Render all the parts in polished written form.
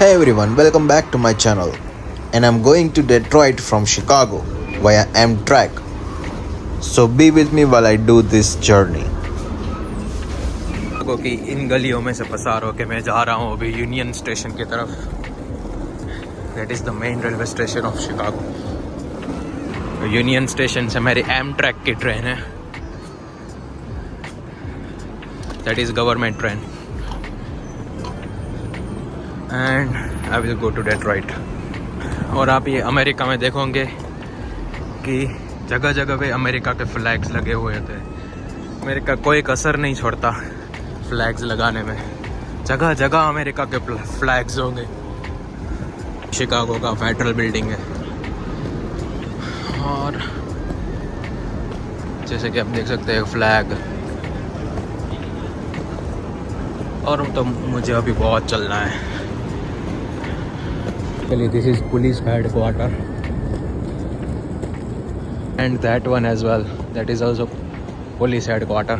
Hey everyone, welcome back to my channel. And I'm going to Detroit from Chicago via Amtrak. So be with me while I do this journey. कि इन गलियों में से पसार होके मैं जा रहा हूँ अभी यूनियन स्टेशन की तरफ. That is the main railway station of Chicago. Union Station से मेरी एमट्रैक की ट्रेन है. That is government train and I will go to Detroit. और आप ये अमेरिका में देखोगे कि जगह जगह पे अमेरिका के फ्लैग्स लगे हुए थे. अमेरिका कोई कसर नहीं छोड़ता फ्लैग्स लगाने में. जगह जगह अमेरिका के फ्लैग्स होंगे. शिकागो का फेडरल बिल्डिंग है और जैसे कि आप देख सकते हैं फ्लैग. और तो मुझे अभी बहुत चलना है. चलिए, this is police headquarter and that one as well, that is also police headquarter.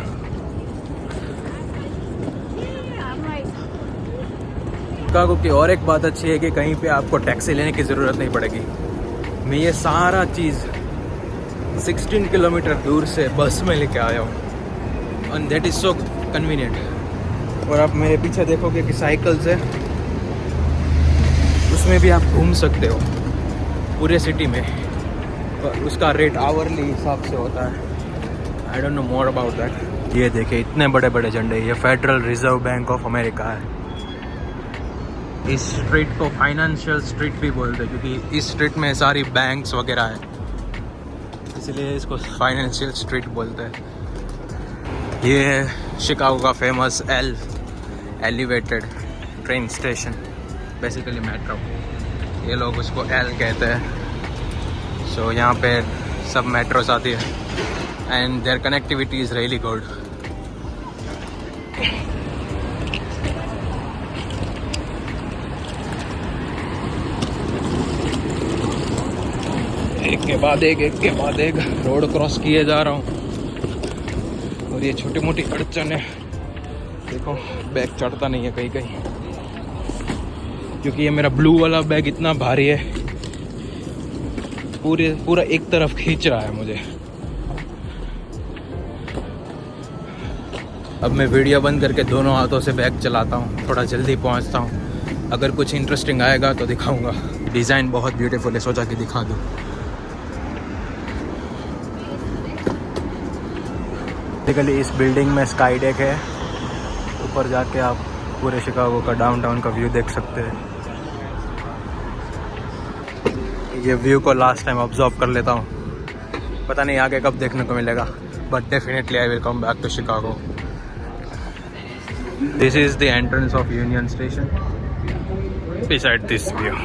Chicago की और एक बात अच्छी है कि कहीं पे आपको टैक्सी लेने की ज़रूरत नहीं पड़ेगी. मैं ये सारा चीज़ 16 किलोमीटर दूर से बस में लेके आया हूँ and that is so convenient. और आप मेरे पीछे देखोगे कि साइकिल्स है, उसमें भी आप घूम सकते हो पूरे सिटी में. और उसका रेट आवरली हिसाब से होता है. I don't know more about that. ये देखिए इतने बड़े बड़े झंडे. ये federal reserve bank of America है. इस स्ट्रीट को फाइनेंशियल स्ट्रीट भी बोलते हैं क्योंकि इस स्ट्रीट में सारी बैंक्स वगैरह है, इसलिए इसको फाइनेंशियल स्ट्रीट बोलते हैं. ये है शिकागो का famous elevated train station, basically metro. ये लोग उसको एल कहते हैं. सो यहाँ पे सब मेट्रोस आती है and their connectivity is really good. एक के बाद एक रोड क्रॉस किए जा रहा हूँ. और ये छोटी मोटी अड़चन है. देखो बैग चढ़ता नहीं है कहीं कहीं क्योंकि ये मेरा ब्लू वाला बैग इतना भारी है, पूरा एक तरफ खींच रहा है मुझे. अब मैं वीडियो बंद करके दोनों हाथों से बैग चलाता हूँ. थोड़ा जल्दी पहुँचता हूँ. अगर कुछ इंटरेस्टिंग आएगा तो दिखाऊंगा. डिज़ाइन बहुत ब्यूटीफुल है, सोचा कि दिखा दूँ. बेसिकली इस बिल्डिंग में स्काई डेक है. ऊपर जाके आप पूरे शिकागो का डाउनटाउन का व्यू देख सकते हैं. ये व्यू को लास्ट टाइम ऑब्जर्व कर लेता हूँ. पता नहीं आगे कब देखने को मिलेगा, but definitely I will come back to Chicago. This is the entrance of Union Station beside this view.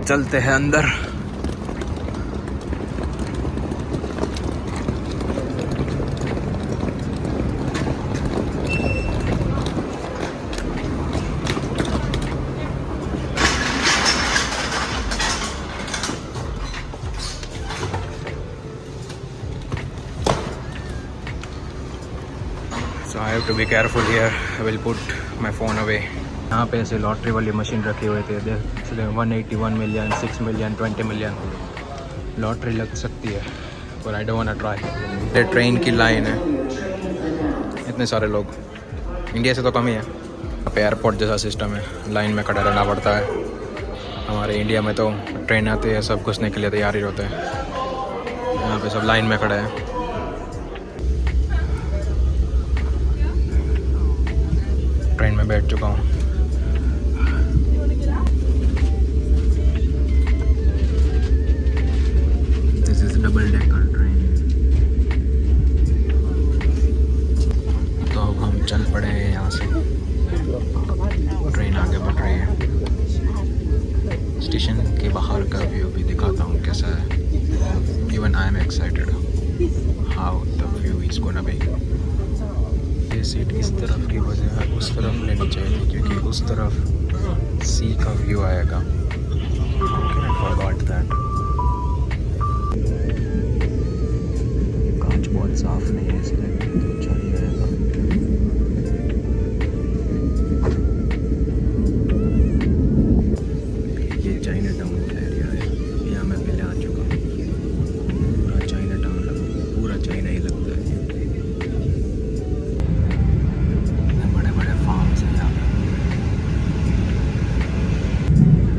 चलते हैं अंदर. So I have to be careful here. I will put my phone away. यहाँ पे ऐसे lottery वाली machine रखी हुई थी. 181 मिलियन, 6 मिलियन, 20 मिलियन लॉटरी लग सकती है, पर I don't want to try. ये ट्रेन की लाइन है, इतने सारे लोग. इंडिया से तो कम ही है. यहाँ पे एयरपोर्ट जैसा सिस्टम है, लाइन में खड़ा रहना पड़ता है. हमारे इंडिया में तो ट्रेन आती है, सब घुसने के लिए तैयार ही होते हैं. यहाँ पे सब लाइन में खड़े हैं. ट्रेन में बैठ चुका हूँ. This is double decker train. तो अब हम चल पड़े हैं यहाँ से. ट्रेन आगे बढ़ रही है. स्टेशन के बाहर का व्यू भी दिखाता हूँ कैसा है. Even I am excited how the view is gonna be. ये सीट इस तरफ की वजह उस तरफ लेनी चाहिए क्योंकि उस तरफ सी का व्यू आएगा. I forgot that. कांच बहुत साफ नहीं है इसलिए अच्छा नहीं आएगा. ये चाइना टाउन का एरिया है. यहाँ मैं पहले आ चुका हूँ. पूरा चाइना टाउन लगा, पूरा चाइना ही लगता है. बड़े बड़े फार्म्स हैं यहाँ पे.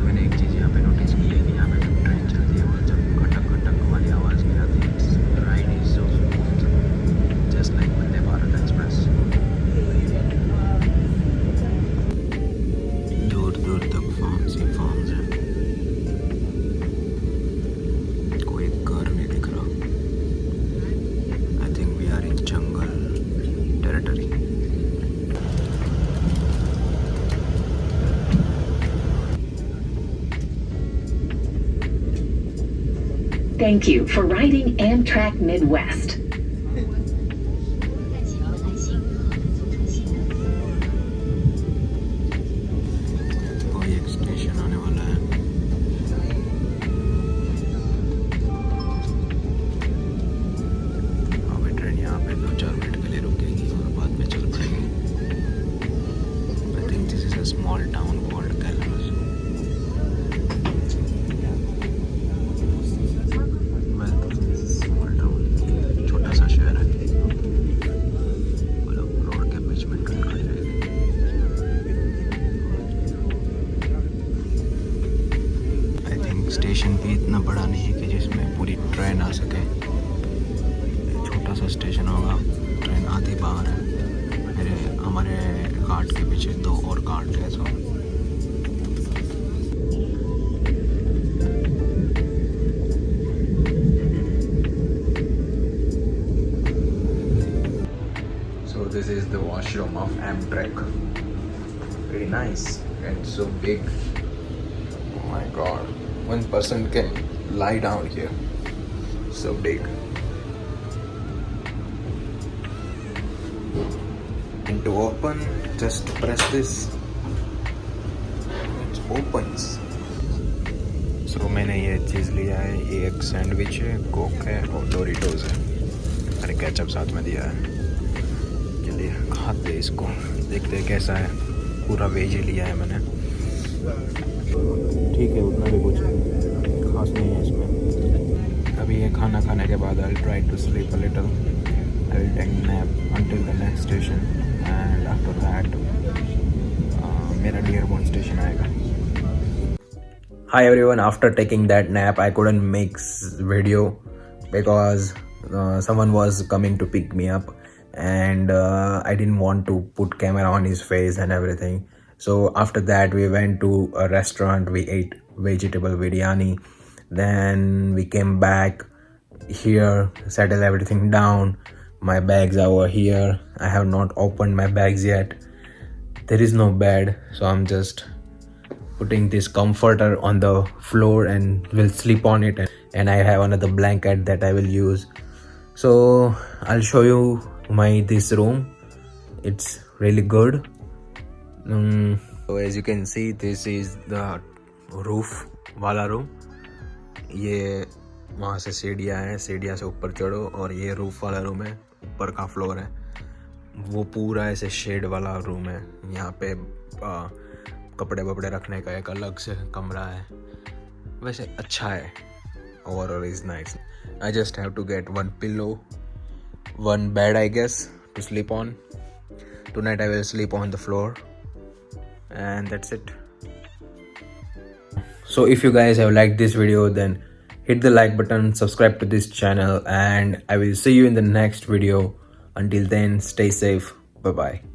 मैंने एक चीज़ यहाँ पे नोटिस की है कि यहाँ पे जब ट्रेन चलती है और जब खटक खटक वाली आवाज़ नहीं आती है, ride is so smooth, just like Vande Bharat express. दूर दूर तक फार्म्स ही फार्म्स हैं. कोई घर नहीं दिख रहा. I think we are in jungle territory. Thank you for riding Amtrak Midwest. कोई एक स्टेशन आने वाला है. अभी ट्रेन यहाँ पे 2-4 मिनट के लिए रुकेगी और बाद में चल पड़ेगी. I think this is a small town called calamus. Small town, छोटा सा शहर है. मतलब रोड के बीच में ट्रेन खड़ी रहेगी. आई थिंक स्टेशन भी इतना बड़ा नहीं है कि जिसमें पूरी ट्रेन आ सके. छोटा सा स्टेशन होगा. ट्रेन आधी बाहर है. हमारे घाट के पीछे 2 और घाट है. सो this is the washroom of Amtrak. Very nice and so big. Oh my god, one person can lie down here. So big. And to open, just press this. It opens. So मैंने ये चीज़ लिया है. ये एक sandwich है, Coke है और Doritos है. अरे केचप साथ में दिया है. चलिए खाते इसको, देखते हैं कैसा है. पूरा वेज ही लिया है मैंने. ठीक है, उतना भी कुछ खास नहीं है इसमें. अभी ये खाना खाने के बाद I try to sleep a little. I will take nap until the next station and after that मेरा डियरबोर्न स्टेशन आएगा. Hi everyone, after taking that nap I couldn't make video because someone was coming to pick me up and I didn't want to put camera on his face and everything. So after that we went to a restaurant, we ate vegetable biryani, then we came back here, settle everything down. My bags are over here. I have not opened my bags yet. There is no bed, so I'm just putting this comforter on the floor and will sleep on it, and I have another blanket that I will use. So I'll show you this room. It's really good. So as you can see, this is the roof वाला room. ये वहाँ से सीढ़ियाँ हैं, सीढ़ियाँ से ऊपर चढ़ो और ये रूफ वाला रूम है. ऊपर का फ्लोर है, वो पूरा ऐसे शेड वाला रूम है. यहाँ पे कपड़े वपड़े रखने का एक अलग से कमरा है. वैसे अच्छा है. Overall is nice. I just have to get one pillow, one bed I guess to sleep on. Tonight I will sleep on the floor and that's it. So if you guys have liked this video, then hit the like button, subscribe to this channel, and I will see you in the next video. Until then, stay safe. Bye bye.